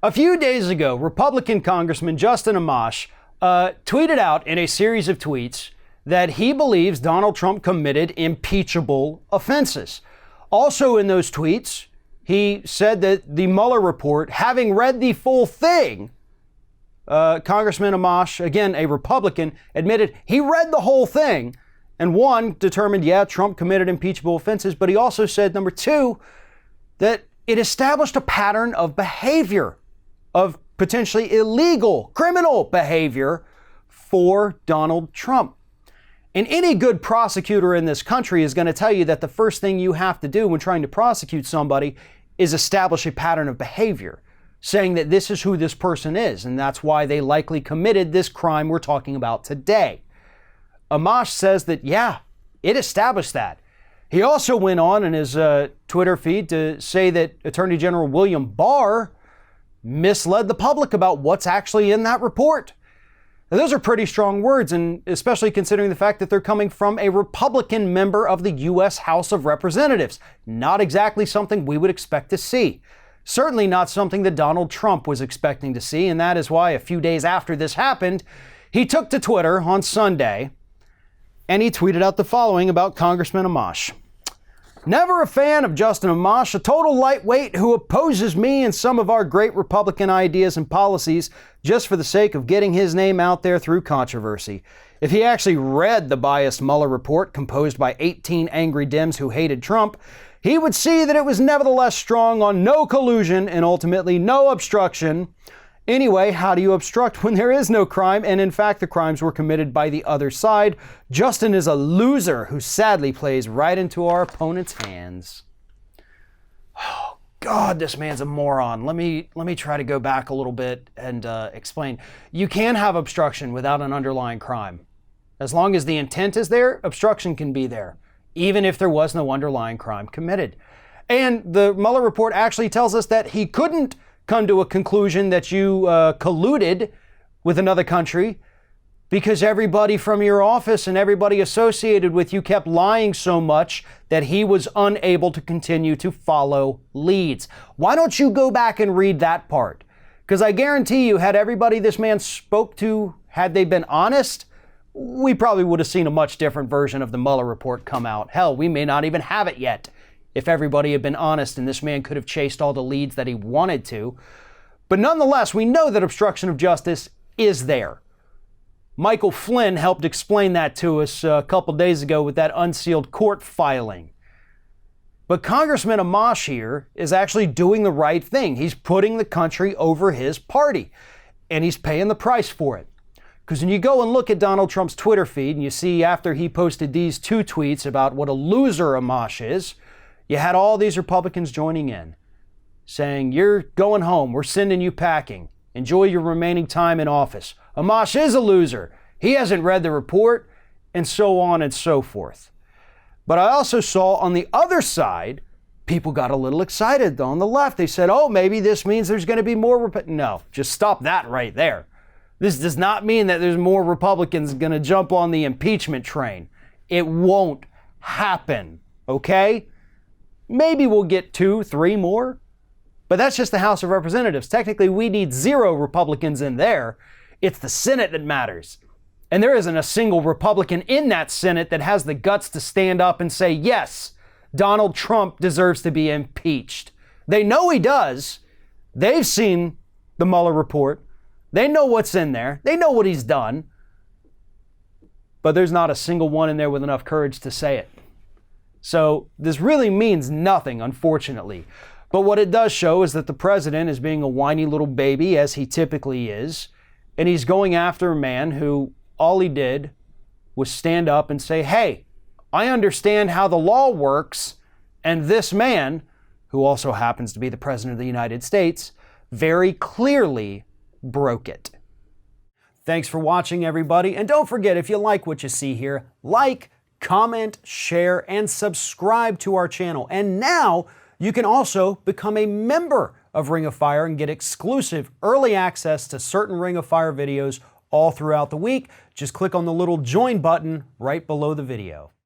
A few days ago, Republican Congressman Justin Amash tweeted out in a series of tweets that he believes Donald Trump committed impeachable offenses. Also in those tweets, he said that the Mueller report, having read the full thing, Congressman Amash, again, a Republican, admitted he read the whole thing and one, determined, yeah, Trump committed impeachable offenses, but he also said, number two, that it established a pattern of behavior, of potentially illegal, criminal behavior for Donald Trump. And any good prosecutor in this country is going to tell you that the first thing you have to do when trying to prosecute somebody is establish a pattern of behavior, saying that this is who this person is, and that's why they likely committed this crime we're talking about today. Amash says that, yeah, it established that. He also went on in his Twitter feed to say that Attorney General William Barr misled the public about what's actually in that report. Now, those are pretty strong words, and especially considering the fact that they're coming from a Republican member of the U.S. House of Representatives. Not exactly something we would expect to see. Certainly not something that Donald Trump was expecting to see, and that is why a few days after this happened, he took to Twitter on Sunday and he tweeted out the following about Congressman Amash. Never a fan of Justin Amash, a total lightweight who opposes me and some of our great Republican ideas and policies just for the sake of getting his name out there through controversy. If he actually read the biased Mueller report composed by 18 angry Dems who hated Trump, he would see that it was nevertheless strong on no collusion and ultimately no obstruction. Anyway, how do you obstruct when there is no crime? And in fact, the crimes were committed by the other side. Justin is a loser who sadly plays right into our opponent's hands. Oh, God, this man's a moron. Let me try to go back a little bit and explain. You can have obstruction without an underlying crime. As long as the intent is there, obstruction can be there, even if there was no underlying crime committed. And the Mueller report actually tells us that he couldn't come to a conclusion that you colluded with another country because everybody from your office and everybody associated with you kept lying so much that he was unable to continue to follow leads. Why don't you go back and read that part? Because I guarantee you, had everybody this man spoke to, had they been honest, we probably would have seen a much different version of the Mueller report come out. Hell, we may not even have it yet. If everybody had been honest and this man could have chased all the leads that he wanted to. But nonetheless, we know that obstruction of justice is there. Michael Flynn helped explain that to us a couple days ago with that unsealed court filing. But Congressman Amash here is actually doing the right thing. He's putting the country over his party, and he's paying the price for it. Because when you go and look at Donald Trump's Twitter feed and you see after he posted these two tweets about what a loser Amash is, you had all these Republicans joining in, saying, you're going home, we're sending you packing, enjoy your remaining time in office. Amash is a loser, he hasn't read the report, and so on and so forth. But I also saw on the other side, people got a little excited on the left. They said, oh, maybe this means there's going to be more. No, just stop that right there. This does not mean that there's more Republicans going to jump on the impeachment train. It won't happen, okay? Maybe we'll get 2, 3 more, but that's just the House of Representatives. Technically, we need 0 Republicans in there. It's the Senate that matters. And there isn't a single Republican in that Senate that has the guts to stand up and say, yes, Donald Trump deserves to be impeached. They know he does. They've seen the Mueller report. They know what's in there. They know what he's done. But there's not a single one in there with enough courage to say it. So this really means nothing, unfortunately. But what it does show is that the president is being a whiny little baby, as he typically is, and he's going after a man who all he did was stand up and say, hey, I understand how the law works, and this man, who also happens to be the president of the United States, very clearly broke it. Thanks for watching, everybody, and don't forget, if you like what you see here, like, comment, share, and subscribe to our channel. And now you can also become a member of Ring of Fire and get exclusive early access to certain Ring of Fire videos all throughout the week. Just click on the little join button right below the video.